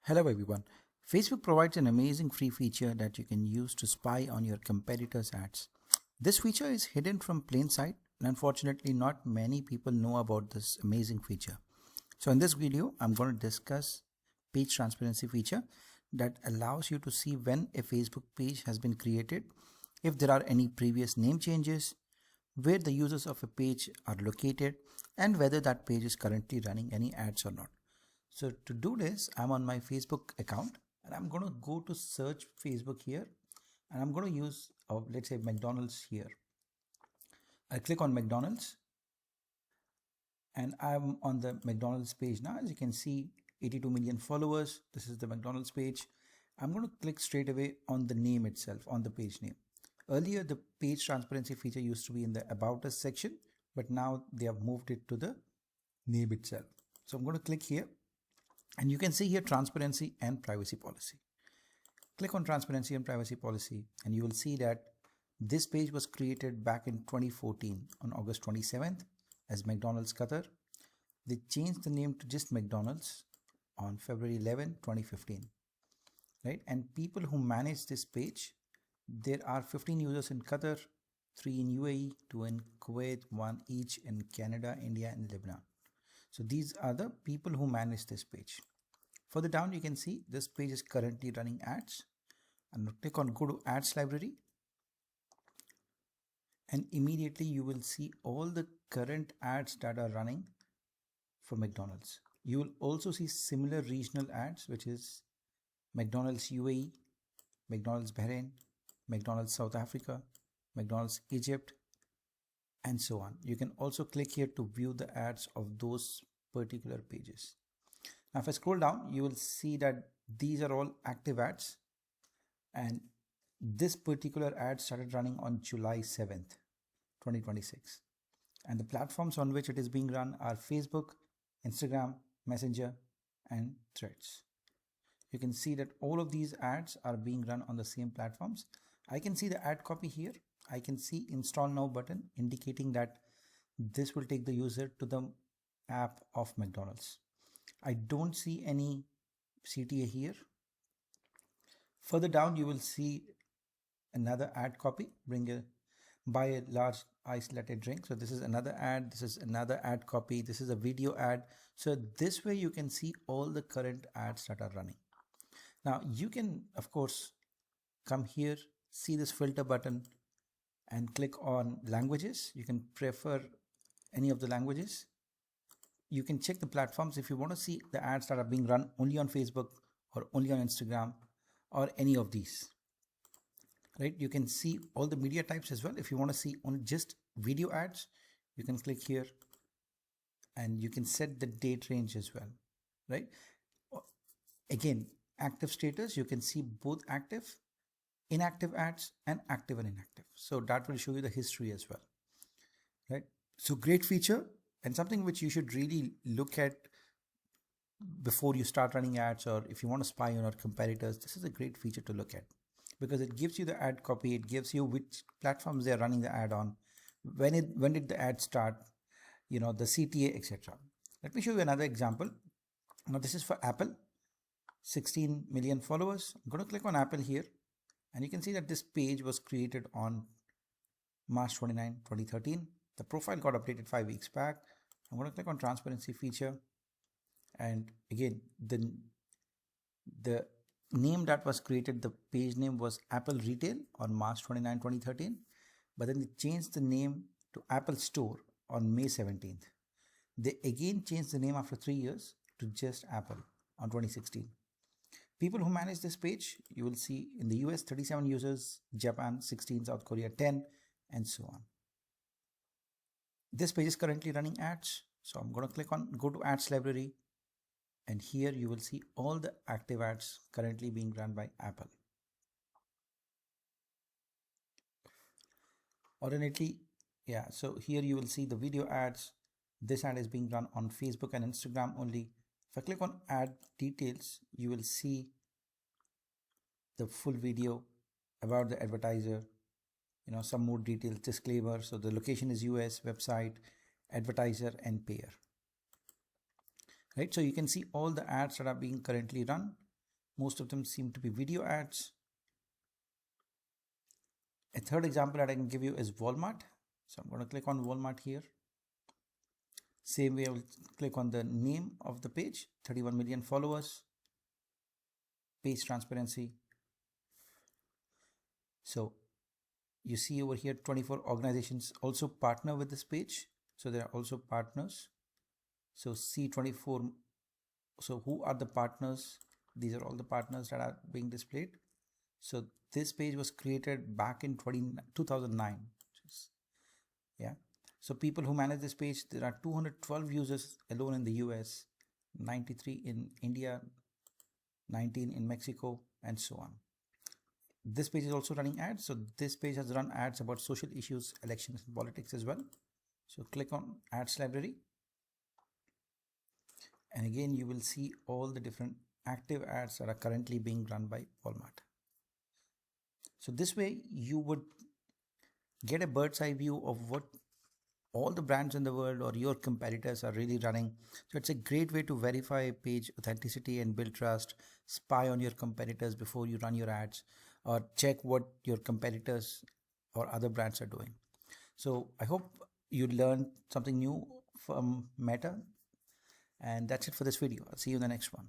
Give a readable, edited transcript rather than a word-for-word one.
Hello everyone. Facebook provides an amazing free feature that you can use to spy on your competitors' ads. This feature is hidden from plain sight, and unfortunately not many people know about this amazing feature. So in this video, I'm going to discuss page transparency feature that allows you to see when a Facebook page has been created, if there are any previous name changes, where the users of a page are located, and whether that page is currently running any ads or not. So to do this, I'm on my Facebook account and I'm going to go to search Facebook here and I'm going to use, let's say McDonald's here. I click on McDonald's and I'm on the McDonald's page now. As you can see, 82 million followers. This is the McDonald's page. I'm going to click straight away on the name itself, on the page name. Earlier, the page transparency feature used to be in the About Us section, but now they have moved it to the name itself. So I'm going to click here. And you can see here transparency and privacy policy. Click on transparency and privacy policy and you will see that this page was created back in 2014 on August 27th as McDonald's Qatar. They changed the name to just McDonald's on February 11, 2015. Right? And people who manage this page, there are 15 users in Qatar, 3 in UAE, 2 in Kuwait, 1 each in Canada, India and Lebanon. So these are the people who manage this page. Further down, you can see this page is currently running ads. And click on go to ads library. And immediately you will see all the current ads that are running for McDonald's. You will also see similar regional ads, which is McDonald's UAE, McDonald's Bahrain, McDonald's South Africa, McDonald's Egypt, and so on. You can also click here to view the ads of those particular pages. Now, if I scroll down, you will see that these are all active ads. And this particular ad started running on July 7th, 2026. And the platforms on which it is being run are Facebook, Instagram, Messenger, and Threads. You can see that all of these ads are being run on the same platforms. I can see the ad copy here. I can see install now button indicating that this will take the user to the app of McDonald's. I don't see any CTA here. Further down, you will see another ad copy, buy a large iced latte drink. So this is another ad. This is another ad copy. This is a video ad. So this way you can see all the current ads that are running. Now you can, of course, come here, see this filter button and click on languages. You can prefer any of the languages. You can check the platforms if you want to see the ads that are being run only on Facebook or only on Instagram or any of these. Right? You can see all the media types as well. If you want to see only just video ads, you can click here and you can set the date range as well. Right? Again, active status, you can see both active, inactive ads and active and inactive. So that will show you the history as well. Right? So great feature and something which you should really look at before you start running ads, or if you want to spy on your competitors. This is a great feature to look at because it gives you the ad copy. It gives you which platforms they are running the ad on, when did the ad start, the CTA, etc. Let me show you another example. Now this is for Apple, 16 million followers. I'm going to click on Apple here. And you can see that this page was created on March 29, 2013. The profile got updated 5 weeks back. I'm going to click on transparency feature. And again, the name that was created, the page name was Apple Retail on March 29, 2013. But then they changed the name to Apple Store on May 17th. They again changed the name after 3 years to just Apple on 2016. People who manage this page, you will see in the US 37 users, Japan 16, South Korea 10, and so on. This page is currently running ads. So I'm going to click on go to ads library. And here you will see all the active ads currently being run by Apple. Alternately, so here you will see the video ads. This ad is being run on Facebook and Instagram only. If I click on ad details, you will see the full video about the advertiser, some more details, disclaimer. So the location is US, website, advertiser and payer. Right? So you can see all the ads that are being currently run. Most of them seem to be video ads. A third example that I can give you is Walmart. So I'm going to click on Walmart here. Same way I will click on the name of the page, 31 million followers, page transparency. So you see over here 24 organizations also partner with this page. So there are also partners. So C24. So who are the partners? These are all the partners that are being displayed. So this page was created back in 2009. Yeah. So people who manage this page, there are 212 users alone in the US, 93 in India, 19 in Mexico, and so on. This page is also running ads. So this page has run ads about social issues, elections, and politics as well. So click on ads library. And again, you will see all the different active ads that are currently being run by Walmart. So this way you would get a bird's eye view of what all the brands in the world or your competitors are really running. So it's a great way to verify page authenticity and build trust, spy on your competitors before you run your ads, or check what your competitors or other brands are doing. So I hope you learned something new from Meta. And that's it for this video. I'll see you in the next one.